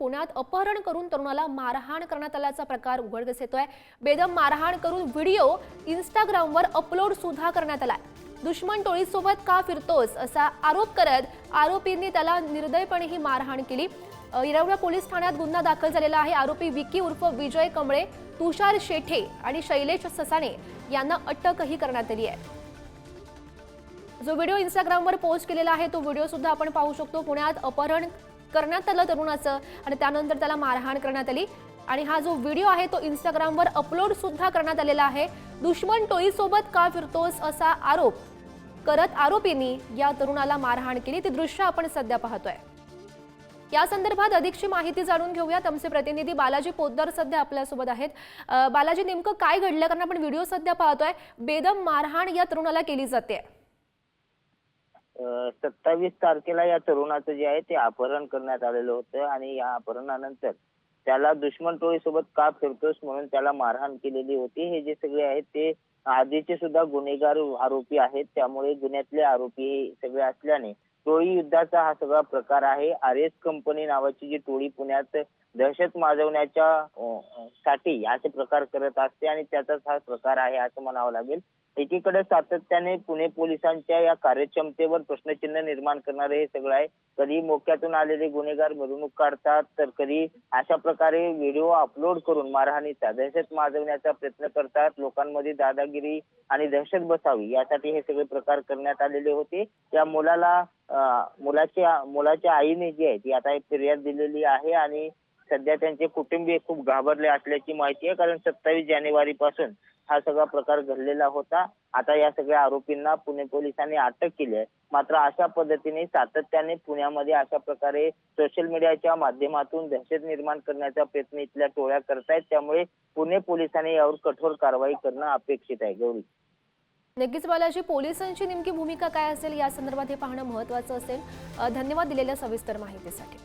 पुण्यात अपहरण करून तरुणाला मारहाण करण्यात आल्याचा प्रकार उघडकीस येतोय। बेदम मारहाण करून व्हिडिओ इंस्टाग्रामवर अपलोड सुद्धा करण्यात आलाय। दुश्मन टोळीसोबत का फिरतोस असा आरोप करत आरोपींनी त्याला निर्दयपणे ही मारहाण केली। येरवडा पोलीस ठाण्यात गुन्हा दाखल झालेला आहे। आरोपी विकी उर्फ विजय कमळे, तुषार शेठे आणि शैलेश ससाणे यांना अटकही करण्यात आली आहे। जो व्हिडिओ इंस्टाग्रामवर पोस्ट केलेला आहे तो व्हिडिओ सुद्धा आपण पाहू शकतो। पुण्यात अपहरण करण्यात आलं तरुणाचं आणि त्यानंतर त्याला मारहाण करण्यात आली आणि हा जो व्हिडिओ आहे तो इंस्टाग्रामवर अपलोड सुद्धा करण्यात आलेला आहे। दुश्मन टोळीसोबत का फिरतोस असा आरोप करत आरोपींनी या तरुणाला मारहाण केली। ती दृश्य आपण सध्या पाहतोय। या संदर्भात अधिकची माहिती जाणून घेऊयात। आमचे प्रतिनिधी बालाजी पोद्दार सध्या आपल्यासोबत आहेत। बालाजी, नेमकं काय घडलं? कारण आपण व्हिडिओ सध्या पाहतोय, बेदम मारहाण या तरुणाला केली जाते। 27 तारखेला या तरुणाचं जे आहे ते अपहरण करण्यात आलेलं होतं आणि या अपहरणानंतर त्याला दुश्मन टोळीसोबत का फिरतोस म्हणून त्याला मारहाण केलेली होती। हे जे सगळे आहेत ते आधीचे सुद्धा गुन्हेगार आरोपी आहेत, त्यामुळे गुन्ह्यातले आरोपी हे सगळे असल्याने टोळी युद्धाचा हा सगळा प्रकार आहे। आरएस कंपनी नावाची जी टोळी पुण्यात दहशत माजवण्याच्या साठी असे प्रकार करत असते आणि त्याचाच हा प्रकार आहे असं म्हणावं लागेल। एकीकडे सातत्याने पुणे पोलिसांच्या या कार्यक्षमतेवर प्रश्नचिन्ह निर्माण करणारे हे सगळं आहे। कधी मोक्यातून आलेले गुन्हेगार मिरवणूक काढतात, तर कधी अशा प्रकारे व्हिडिओ अपलोड करून मारहाणीचा दहशत माजवण्याचा प्रयत्न करतात। लोकांमध्ये दादागिरी आणि दहशत बसावी यासाठी हे सगळे प्रकार करण्यात आलेले होते। या मुलाच्या आईने जी आहे ती आता एक फिर्याद दिलेली आहे आणि सध्या त्यांचे कुटुंबीय खूप घाबरले असल्याची माहिती आहे, कारण 27 जानेवारी पासून हा सगळा प्रकार घडलेला होता। आता या सगळ्या आरोपींना पुणे पोलिसांनी अटक केली आहे। मात्र अशा पद्धतीने सातत्याने पुण्यामध्ये अशा प्रकारे सोशल मीडियाच्या माध्यमातून दहशत निर्माण करण्याचा प्रयत्न इथल्या टोळ्या करतायत, त्यामुळे पुणे पोलिसांनी यावर कठोर कारवाई करणं अपेक्षित आहे। गौरी, नक्कीच बालाजी, पोलिसांची नेमकी भूमिका काय असेल या संदर्भात हे पाहणं महत्त्वाचं असेल। धन्यवाद दिलेल्या सविस्तर माहितीसाठी।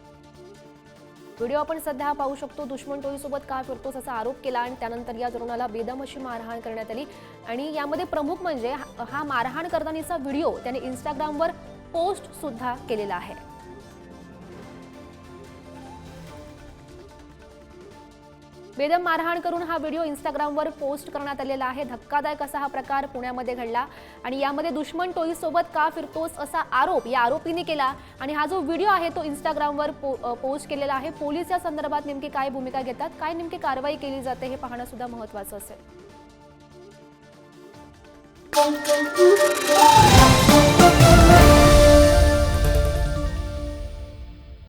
व्हिडिओ आपण सध्या पाहू शकतो। दुश्मन टोळीसोबत का फिरतोस असा आरोप केला आणि त्यानंतर या तरुणाला बेदम अशी मारहाण करण्यात आली आणि यामध्ये प्रमुख म्हणजे हा मारहाण करतानाचा व्हिडिओ त्याने इंस्टाग्रामवर पोस्ट सुद्धा केलेला आहे। बेदम मारहाण करून हा व्हिडिओ इंस्टाग्रामवर पोस्ट करण्यात आलेला आहे। धक्कादायक असा हा प्रकार पुण्यामध्ये घडला आणि यामध्ये दुश्मन टोळीसोबत का फिरतोस असा आरोप या आरोपीने केला आणि हा जो व्हिडिओ आहे तो इंस्टाग्रामवर पोस्ट केलेला आहे। पोलीस या संदर्भात नेमकी काय भूमिका घेतात, काय नेमकी कारवाई केली जाते हे पाहणं सुद्धा महत्त्वाचं असेल।